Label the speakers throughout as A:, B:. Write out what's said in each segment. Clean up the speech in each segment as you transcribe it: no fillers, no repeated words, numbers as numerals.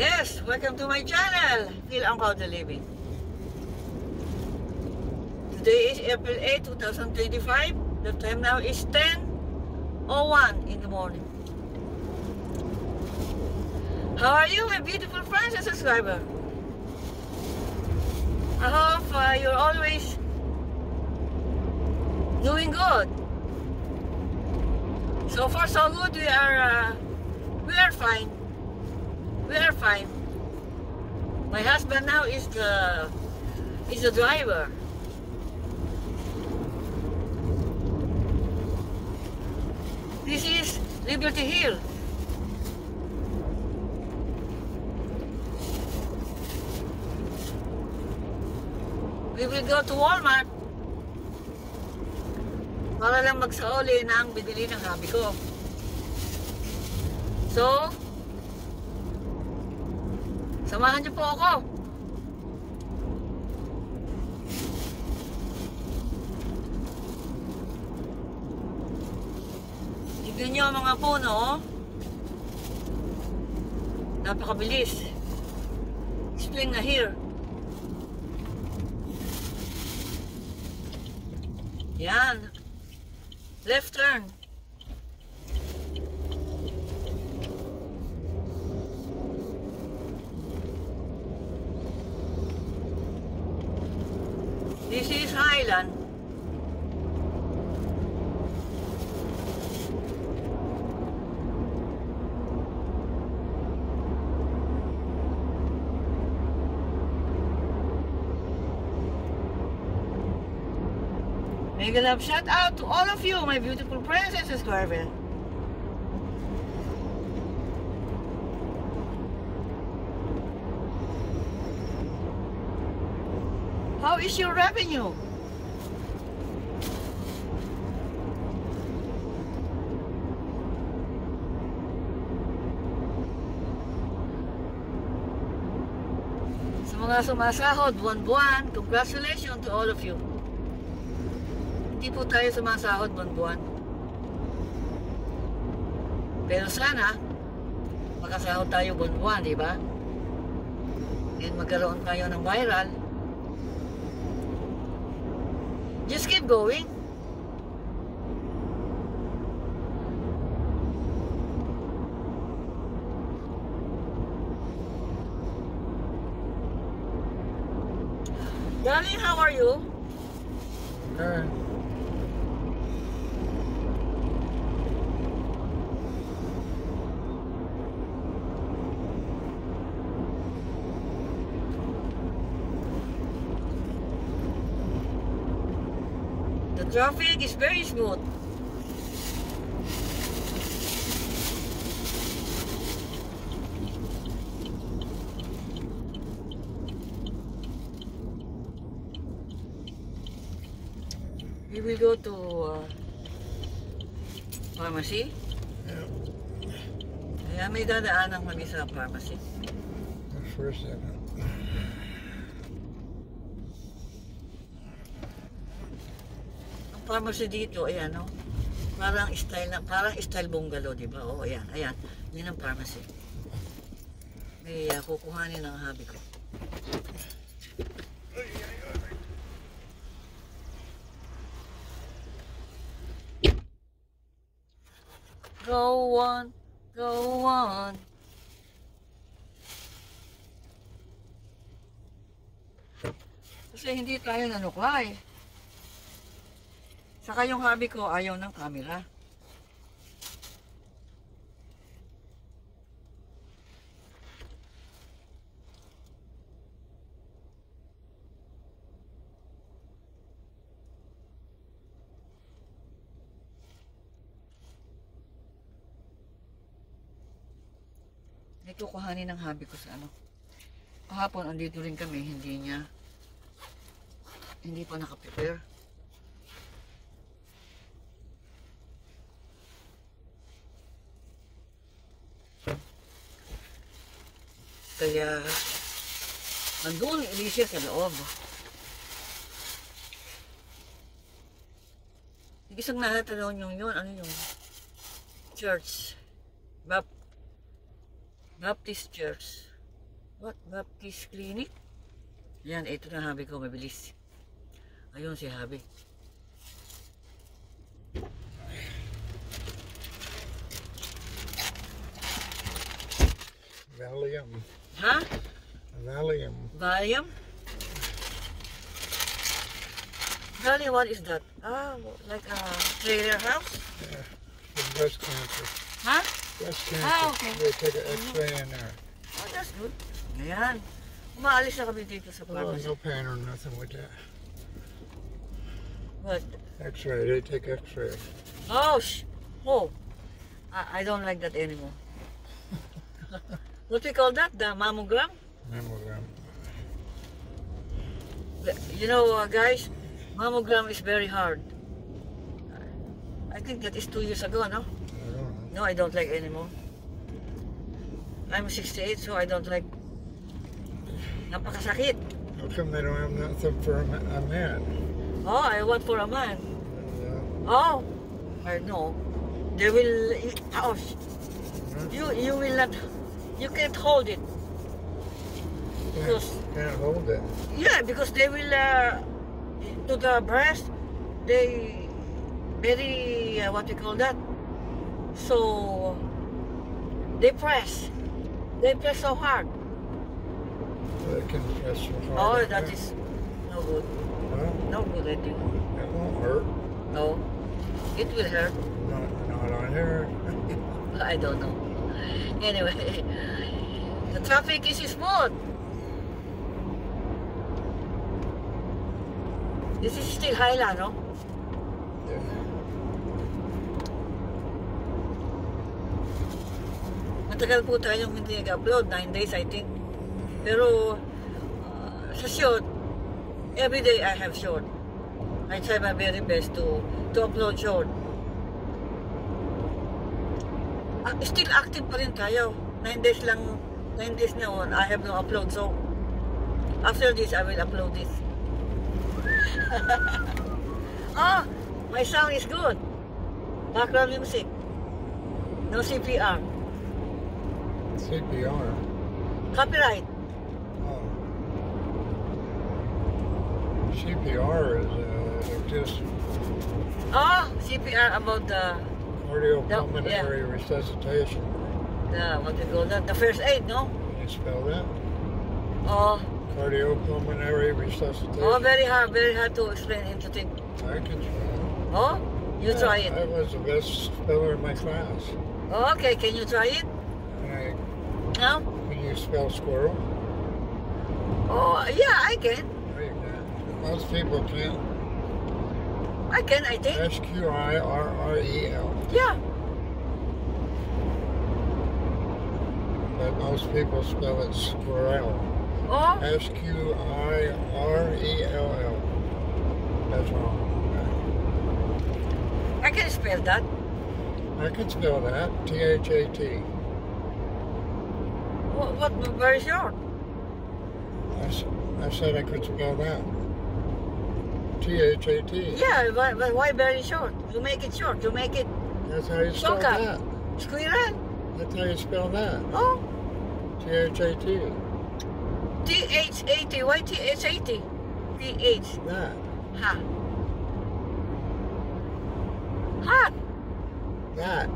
A: Yes, welcome to my channel, Phil Ang Proud Living. Today is April 8, 2025. The time now is 10:01 in the morning. How are you, my beautiful friends and subscribers? I hope you're always doing good. So far so good. We are fine. We are fine. My husband now is the driver. This is Liberty Hill. We will go to Walmart para lang magsauli ng binili ng hubby ko. So, samahan niyo po ako. Tignan niyo ang mga puno. Napakabilis. Spring na here. Yan. Left turn. This is Highland. Mega love shout out to all of you, my beautiful friends and subscribers. How is your revenue? Sa mga sumasahod buwan-buwan, congratulations to all of you. Hindi po tayo sumasahod buwan-buwan. Pero sana, makasahod tayo buwan-buwan, di ba? And magkaroon tayo ng viral. Just keep going. Darling, how are you? The traffic is very smooth. We will go to pharmacy.
B: Yeah.
A: Kaya may dadaanan kami sa pharmacy.
B: For a second.
A: Ang pharmacy dito, ayan, no? Parang style bungalow, di ba? Oh, ayan, ayan. Yan ang pharmacy. May kukuhanin ng hubby ko. Go on, go on. Kasi hindi tayo nanuklay. Saka yung hubby ko ayaw ng camera. May kukuhanin ng hubby ko sa ano. Kahapon, andito rin kami, hindi pa nakaprepare. Kaya, nandun, hindi siya sa loob. Isang natatanong yun, ano yung church. Baptist Church. What? Baptist Clinic? Yan, ito na habi ko, mabilis. Ayun si habi.
B: Valium.
A: Ha?
B: Valium.
A: Valium? Valium, what is that? Ah, like a trailer house?
B: Yeah. For breast cancer.
A: Huh?
B: Breast cancer.
A: Ah, okay.
B: They take an X-ray in there.
A: Oh, that's good. Ayan. Umaalis na kami dito sa
B: Oh,
A: pharmacy.
B: no pain or nothing with that.
A: What?
B: X-ray. They take X-ray.
A: Oh, oh. I don't like that anymore. What we call that? The mammogram?
B: Mammogram.
A: You know, guys, mammogram is very hard. I think that is 2 years ago, no?
B: I don't know.
A: No, I don't like anymore. I'm 68, so I don't like. Napakasakit.
B: How come they don't have nothing for a man?
A: Oh, I want for a man.
B: Yeah.
A: Oh, I know. They will. Oh, you will not. You can't hold it. Because
B: Can't hold it.
A: yeah, because they will to the breast. They very what we call that. So they press. They press so hard.
B: They can press so hard.
A: Oh,
B: on
A: that
B: it.
A: is no good.
B: Well,
A: No good, I think.
B: it won't hurt.
A: No, it will hurt.
B: Not on here.
A: I don't know. Anyway, the traffic is smooth. This is still Highland, no?
B: Yeah.
A: Matagal po tayong hindi nag-upload, 9 days I think. Pero sa short, every day I have short. I try my very best to upload short. Still active pa rin tayo. 9 days lang, 9 days na on, I have no upload. So, after this, I will upload this. Oh, my sound is good. Background music. No CPR.
B: CPR.
A: Copyright.
B: Oh. CPR is just
A: Oh, CPR about the
B: cardiopulmonary resuscitation.
A: what we call that? The first aid, no?
B: Can you spell that?
A: Oh,
B: Cardiopulmonary resuscitation.
A: oh, very hard to explain him to think.
B: I can spell it.
A: Oh, you try it.
B: I was the best speller in my class.
A: Oh, okay, can you try it? No?
B: Can you spell squirrel?
A: Oh, yeah, I can.
B: No, you can't. Most people can't.
A: I can, I think.
B: Squirrel.
A: Yeah.
B: But most people spell it squirrel.
A: Oh,
B: Squirrell. That's wrong.
A: I can spell that.
B: I can spell that. THAT.
A: What very short.
B: I said I could spell that. THAT.
A: Yeah, but why very short? You make it short. You make it
B: That's how you spell
A: shortcut.
B: that.
A: Squirrel.
B: That's how you spell that.
A: Oh,
B: THAT.
A: THAT. Why THAT? PH.
B: That.
A: Ha. Hot.
B: That.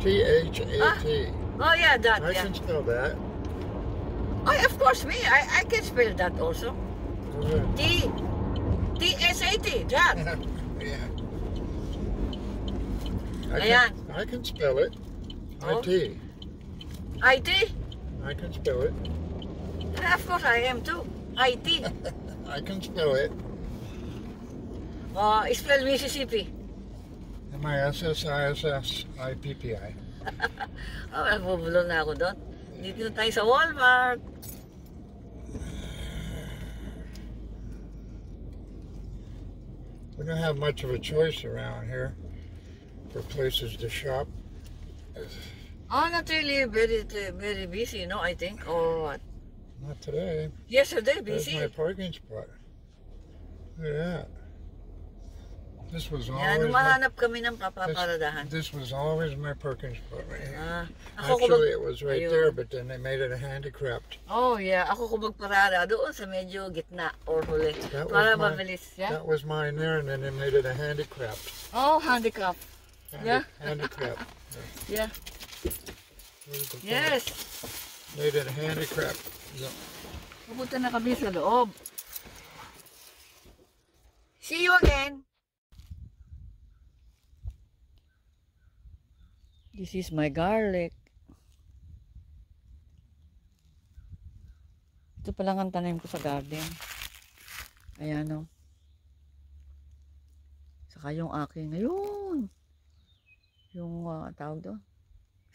B: THAT.
A: Oh yeah, that.
B: I
A: Yeah.
B: can spell that.
A: Oh, of course, me. I can spell that also.
B: Go ahead.
A: TSAT. That.
B: Yeah.
A: Ayan.
B: I can spell it.
A: Oh.
B: IT.
A: IT.
B: I can spell it.
A: Of course, I am too. IT.
B: I can spell it.
A: Spell Mississippi.
B: MISSISSIPPI.
A: Oh, nagbubulo na ako doon. Dito na tayo sa Walmart.
B: We don't have much of a choice around here for places to shop.
A: Oh, not really very busy, no, I think. Or what?
B: Not today.
A: Yesterday,
B: There's
A: busy.
B: my parking spot. Look at that. This was
A: Yan,
B: always my,
A: humahanap kami ng papaparadahan.
B: this was always my Perkins foot right here.
A: Ah, ako
B: Actually, it was right
A: Ayun.
B: there, but then they made it a handicapped.
A: Oh, yeah. Ako kung magparada doon sa medyo gitna or huli.
B: That was
A: Para
B: my-
A: mabilis. Yeah?
B: That was mine there, and then they made it a handicapped.
A: Oh, handicap. Yeah.
B: Handicapped.
A: Yeah.
B: Where's the phone?
A: Yes.
B: Made it a handicapped. Yeah.
A: Pupunta na kami sa loob. See you again. This is my garlic. Ito pa lang ang tanim ko sa garden. Ayan o. Saka yung aking, ayun. Yung tawag doon.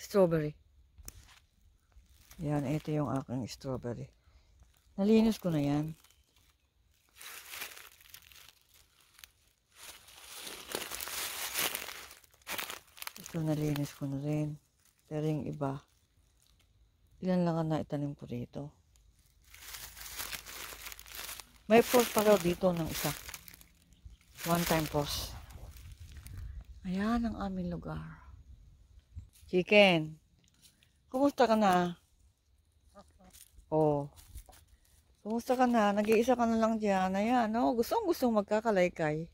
A: Strawberry. Ayan, ito yung aking strawberry. Nalinis ko na yan. Ito nalinis ko na rin. Pero yung iba, ilan lang ang naitanim ko rito. May pause pa raw dito ng isa. One time pause. Ayan ang aming lugar. Chicken. Kumusta ka na? Oh. Kumusta ka na? Nag-iisa ka na lang dyan. Ayan, no? Gustong magkakalaykay.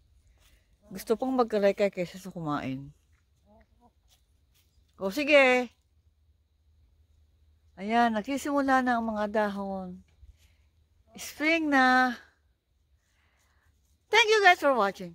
A: Gusto pang magkalaykay kaysa sa kumain. O, sige. Ayan, nagsisimula na ang mga dahon. Spring na. Thank you guys for watching.